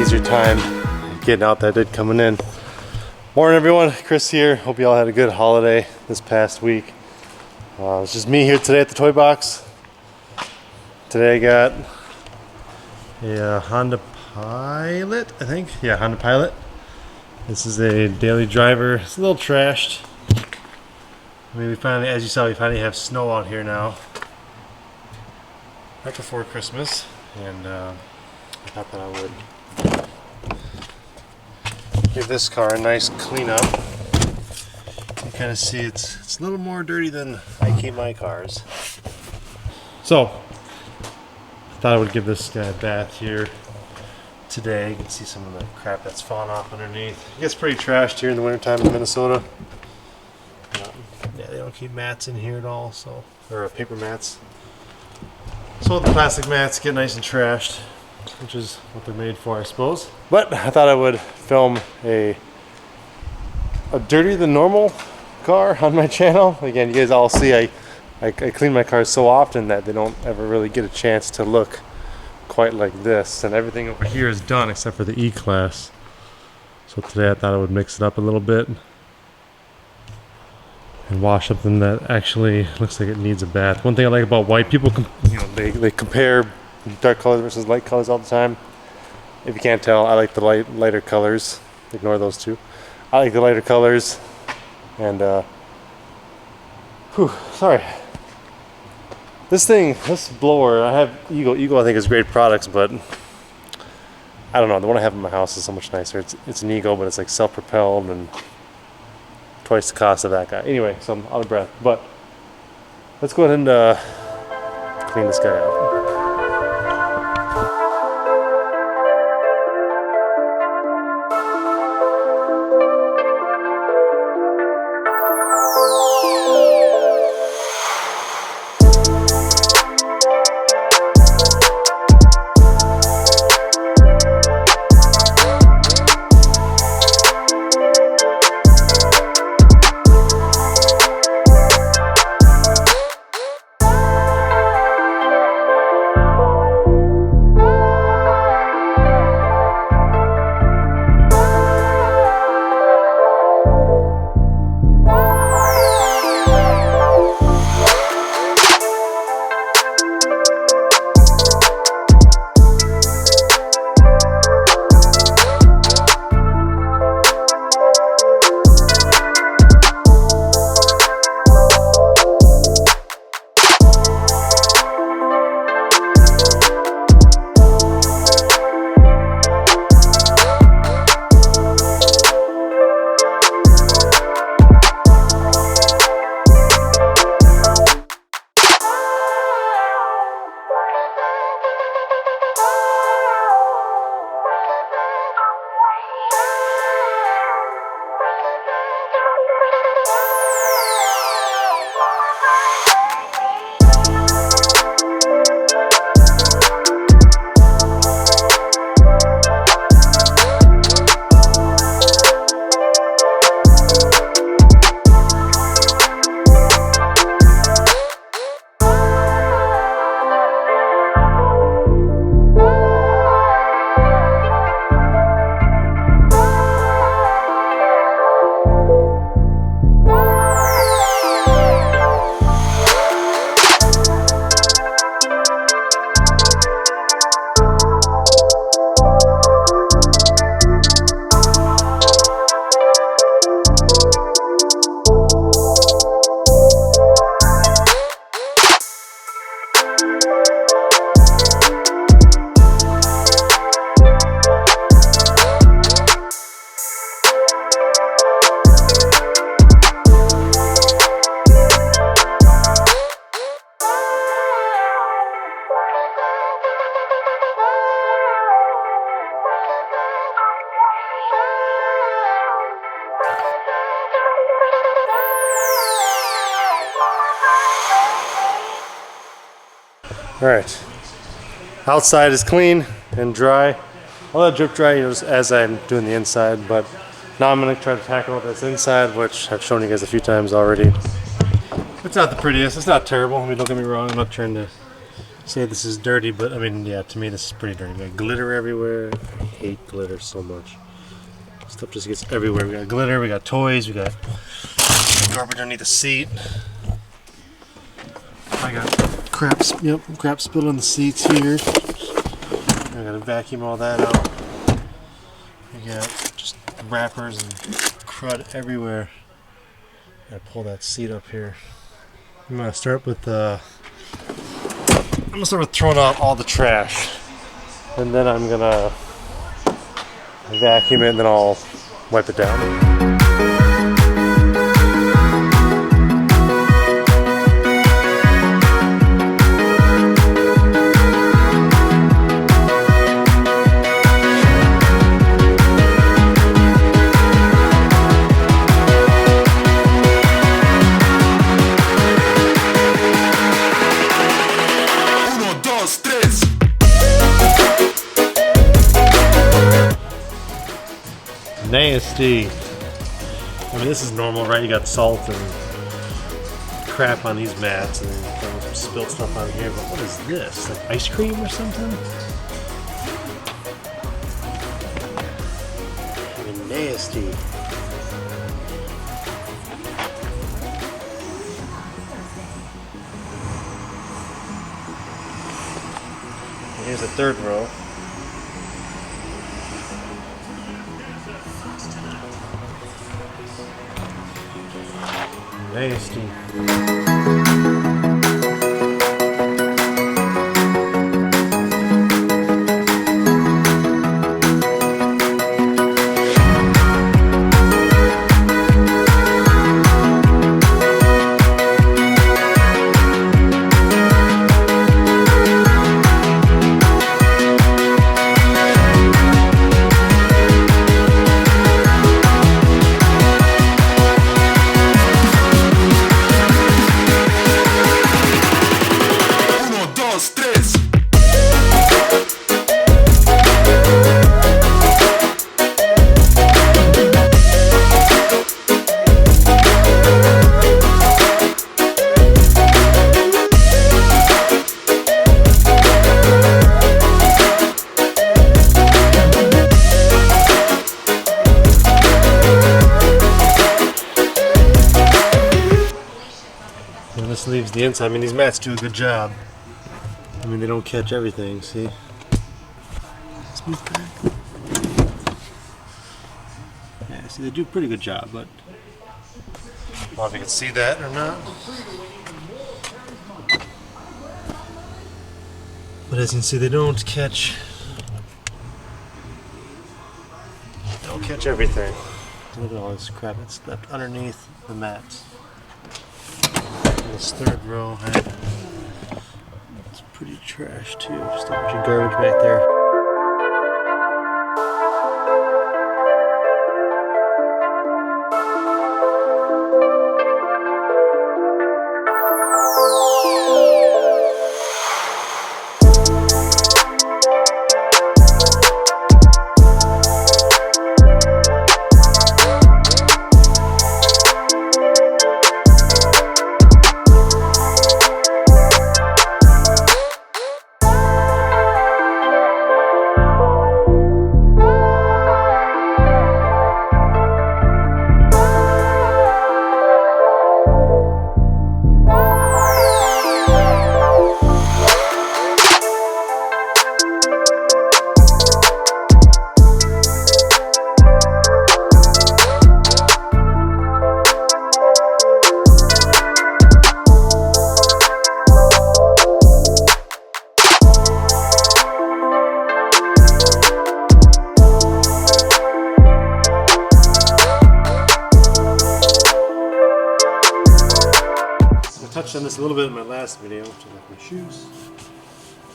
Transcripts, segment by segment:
easier time getting out that did coming in. Morning everyone, Chris here. Hope you all had a good holiday this past week. It's just me here today at the toy box. Today I got a Honda Pilot, I think. Yeah, Honda Pilot. This is a daily driver. It's a little trashed. I mean, we finally, as you saw, we finally have snow out here now. Right before Christmas, and I thought that I would give this car a nice clean up. You kind of see it's a little more dirty than I keep my cars. So, I thought I would give this guy a bath here today. You can see some of the crap that's fallen off underneath. It gets pretty trashed here in the wintertime in Minnesota. Yeah, they don't keep mats in here at all, so, or paper mats. So the plastic mats get nice and trashed, which is what they're made for, I suppose. But I thought I would film a dirtier than normal car on my channel. Again, you guys all see I clean my cars so often that they don't ever really get a chance to look quite like this. And everything over here is done except for the E-Class. So today I thought I would mix it up a little bit and wash something that actually looks like it needs a bath. One thing I like about white, people, they compare dark colors versus light colors all the time. If you can't tell, I like the lighter colors. Ignore those two. I like the lighter colors. And, sorry. This blower, I have Eagle. Eagle I think is great products, but I don't know. The one I have in my house is so much nicer. It's an Eagle, but it's like self-propelled and twice the cost of that guy. Anyway, so I'm out of breath. But let's go ahead and clean this guy out. Alright, outside is clean and dry. I'll let it drip dry as I'm doing the inside, but now I'm going to try to tackle all this inside, which I've shown you guys a few times already. It's not the prettiest, it's not terrible, I mean, don't get me wrong, I'm not trying to say this is dirty, but I mean, yeah, to me this is pretty dirty. We got glitter everywhere. I hate glitter so much. Stuff just gets everywhere. We got glitter, we got toys, we got garbage underneath the seat. I got crap spilled on the seats here. I gotta vacuum all that out. We got just wrappers and crud everywhere. Gotta pull that seat up here. I'm gonna start with throwing out all the trash, and then I'm gonna vacuum it, and then I'll wipe it down. Nasty. I mean, this is normal, right? You got salt and crap on these mats, and then some spilled stuff on here. But what is this? Like ice cream or something? I mean, nasty. Here's the third row. Nasty. And this leaves the inside. I mean, these mats do a good job. I mean, they don't catch everything, see? Smooth back. Yeah, see, they do a pretty good job, but I don't know if you can see that or not. But as you can see, they don't catch everything. Look at all this crap that's left underneath the mats. This third row, it's pretty trash too. Just a bunch of garbage back there. Touched on this a little bit in my last video, which is like my shoes.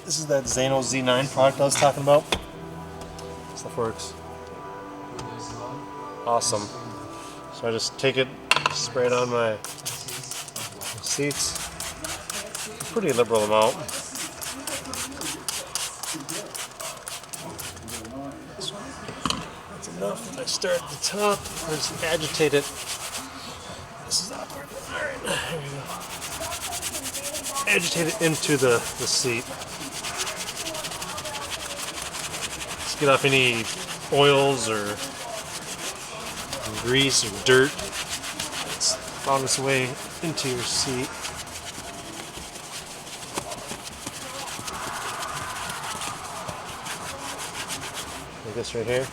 This is that Zano Z9 product I was talking about. Stuff works. Awesome. So I just take it, spray it on my seats. A pretty liberal amount. That's enough. I start at the top, I just agitate it. This is awkward. Alright, here we go. agitate it into the seat. Just get off any oils or grease or dirt that's found its way into your seat. Like this right here.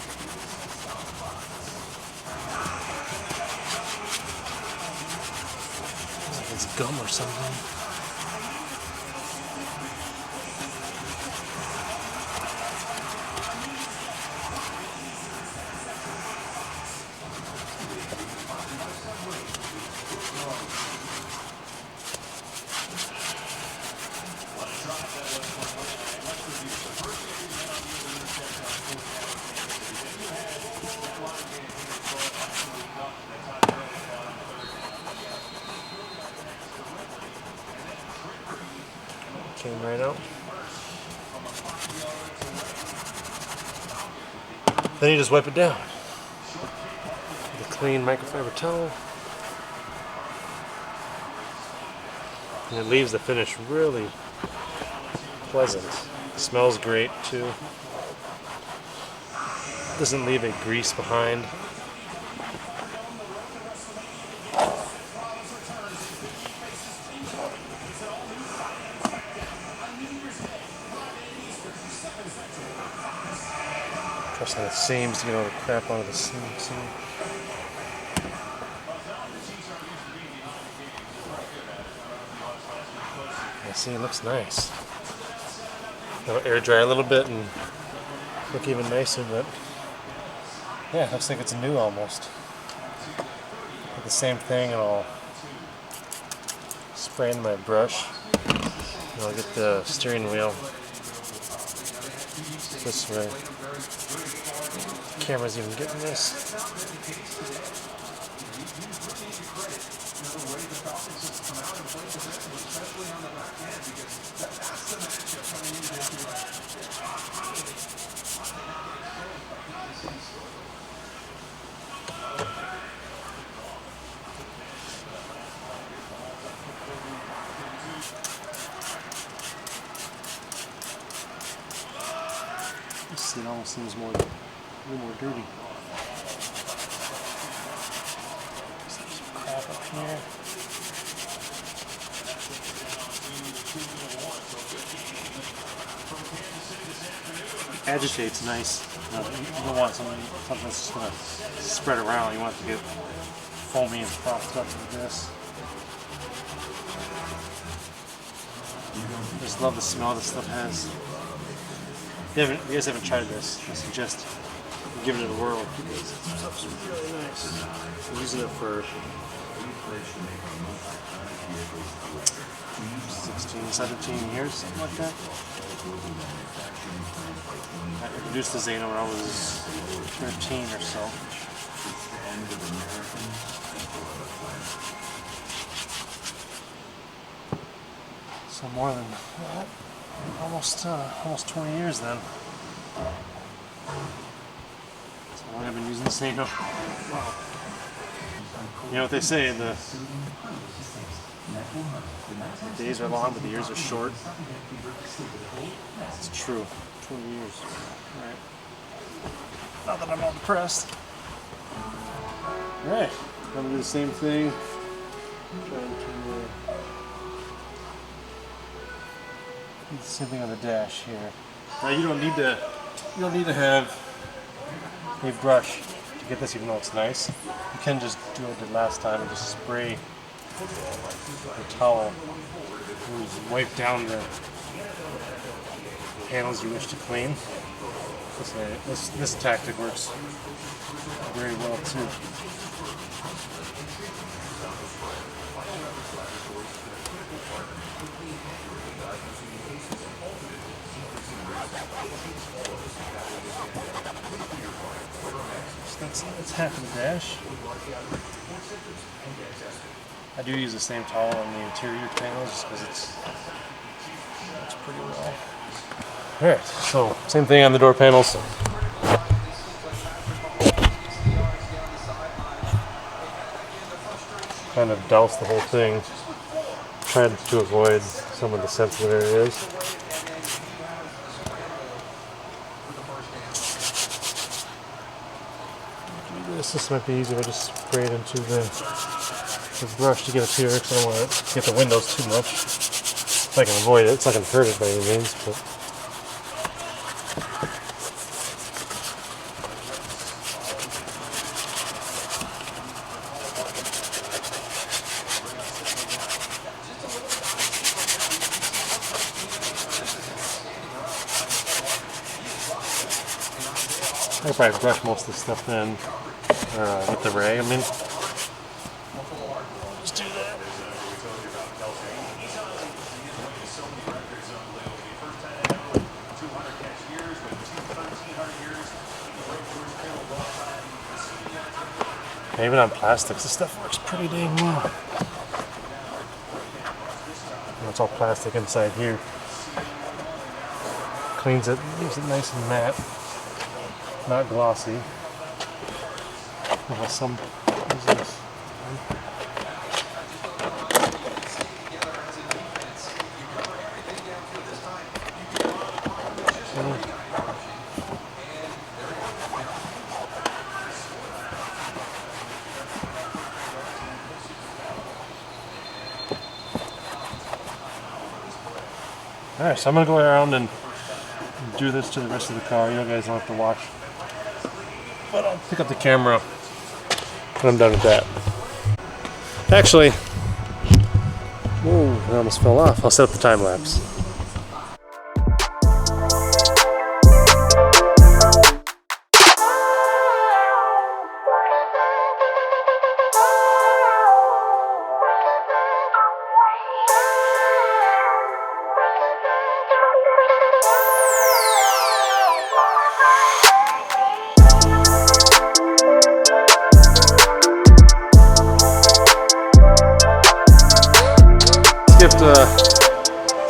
Like it's gum or something. Came right out. Then you just wipe it down with a clean microfiber towel. And it leaves the finish really pleasant. It smells great too. Doesn't leave a grease behind. Pressing the seams to get all the crap out of the seams. I see, it looks nice. It'll air dry a little bit and look even nicer, but yeah, it looks like it's new almost. Do the same thing, and I'll spray in my brush. And I'll get the steering wheel this way. Camera's even getting this. This seat almost seems a little more dirty. Some crap up here. Agitate's nice. You don't want something that's just going to spread around. You want it to get foamy and frothed up like this. I just love the smell this stuff has. If you guys haven't tried this, I suggest you give it a whirl because this stuff's really nice. I'm using it for 16, 17 years, something like that. I introduced the Zano when I was 13 or so. So more than almost 20 years then. So long I've been using the Zano. Wow. You know what they say, the days are long but the years are short. It's true. 20 years. Alright. Not that I'm all depressed. Alright. I'm going to do the same thing. Trying to do the same thing on the dash here. Now you don't need to have a brush to get this, even though it's nice. You can just do what I did last time and just spray the towel and just wipe down the panels you wish to clean. This tactic works very well too. So that's half of the dash. I do use the same towel on the interior panels just because it's pretty well. Alright, so same thing on the door panels. Kind of douse the whole thing trying to avoid some of the sensitive areas. This might be easier if I just spray it into the brush to get it clear, because I don't want to get the windows too much. If I can avoid it, it's not going to hurt it by any means, but I probably brush most of this stuff then with the rag. I mean, just do that. Even on plastics, this stuff works pretty dang well. It's all plastic inside here. Cleans it, leaves it nice and matte. Not glossy. Some is this. Alright, so I'm gonna go around and do this to the rest of the car. You guys don't have to watch. But I'll pick up the camera when I'm done with that. Actually, whoa, it almost fell off. I'll set up the time lapse.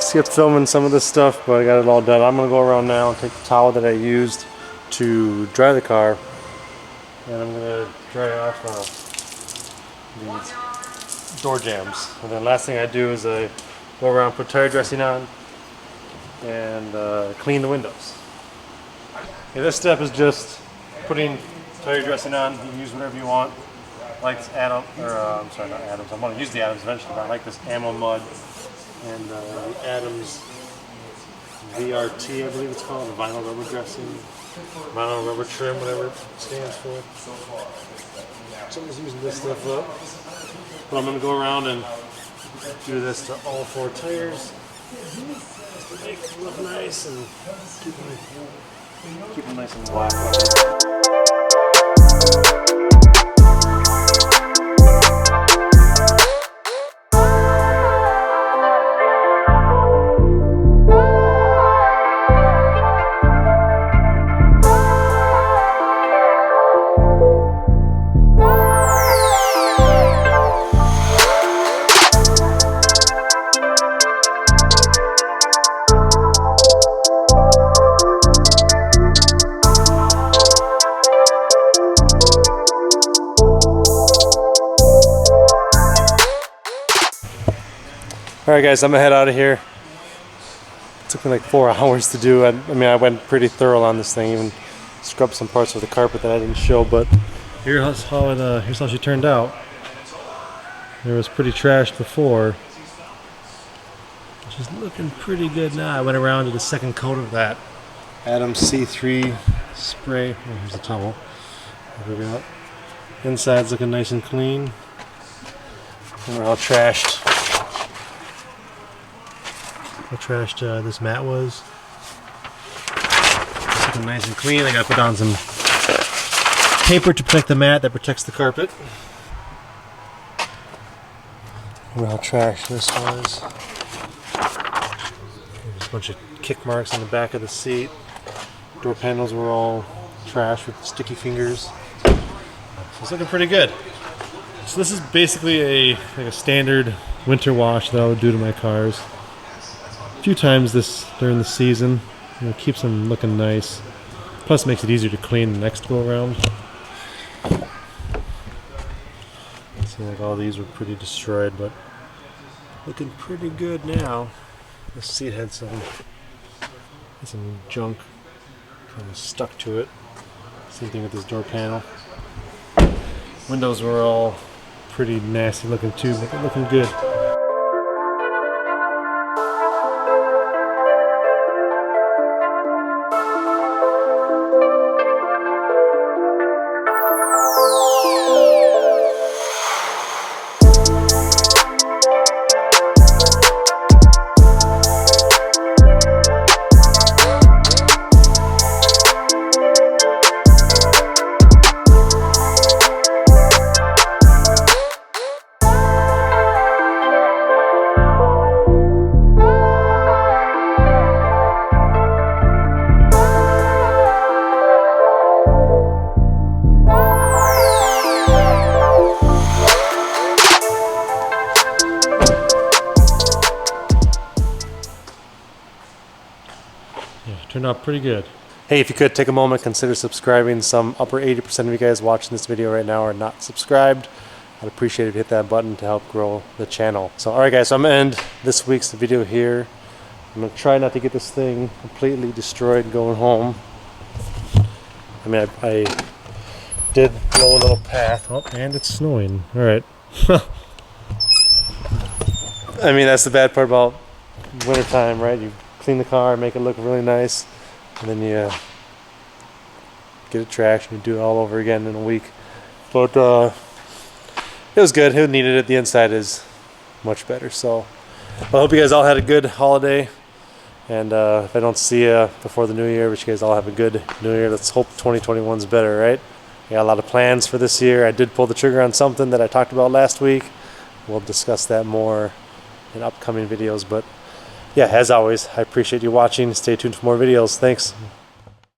Skipped filming some of this stuff, but I got it all done. I'm gonna go around now and take the towel that I used to dry the car, and I'm gonna dry off these door jambs. And then last thing I do is I go around, put tire dressing on, and clean the windows. Okay, this step is just putting tire dressing on. You can use whatever you want. I like this Adam, or I'm sorry, not Adams. I'm gonna use the Adams eventually, but I like this Ammo Mud. And the Adams VRT, I believe it's called, the vinyl rubber dressing, vinyl rubber trim, whatever it stands for. So I'm just using this stuff up. But I'm going to go around and do this to all 4 tires, just to make them look nice and keep them nice and black. Alright guys, I'm gonna head out of here. It took me like 4 hours to do. I mean, I went pretty thorough on this thing, even scrubbed some parts of the carpet that I didn't show, but here's how she turned out. It was pretty trashed before. She's looking pretty good now. I went around to the second coat of that Adams C3 spray. Oh, here's the towel. There we go. Inside's looking nice and clean. Remember how trashed this mat was. It's looking nice and clean. I gotta put on some paper to protect the mat that protects the carpet. Remember how trashed this was. There's a bunch of kick marks on the back of the seat. Door panels were all trashed with sticky fingers. So it's looking pretty good. So this is basically a standard winter wash that I would do to my cars. A few times during the season. It keeps them looking nice. Plus makes it easier to clean the next go around. See, like all these were pretty destroyed, but looking pretty good now. This seat had some junk kind of stuck to it. Same thing with this door panel. Windows were all pretty nasty looking too, but they're looking good. Turned out pretty good. Hey, if you could take a moment, consider subscribing. Some upper 80% of you guys watching this video right now are not subscribed. I'd appreciate if you hit that button to help grow the channel. So, alright guys, so I'm going to end this week's video here. I'm going to try not to get this thing completely destroyed going home. I mean, I did blow a little path. Oh, and it's snowing. Alright. I mean, that's the bad part about wintertime, right? You clean the car, make it look really nice, and then you get it trashed and you do it all over again in a week. But it was good. It needed it. The inside is much better. So I hope you guys all had a good holiday, and if I don't see you before the new year, but you guys all have a good new year. Let's hope 2021's better, right? I got a lot of plans for this year. I did pull the trigger on something that I talked about last week. We'll discuss that more in upcoming videos, but yeah, as always, I appreciate you watching. Stay tuned for more videos. Thanks.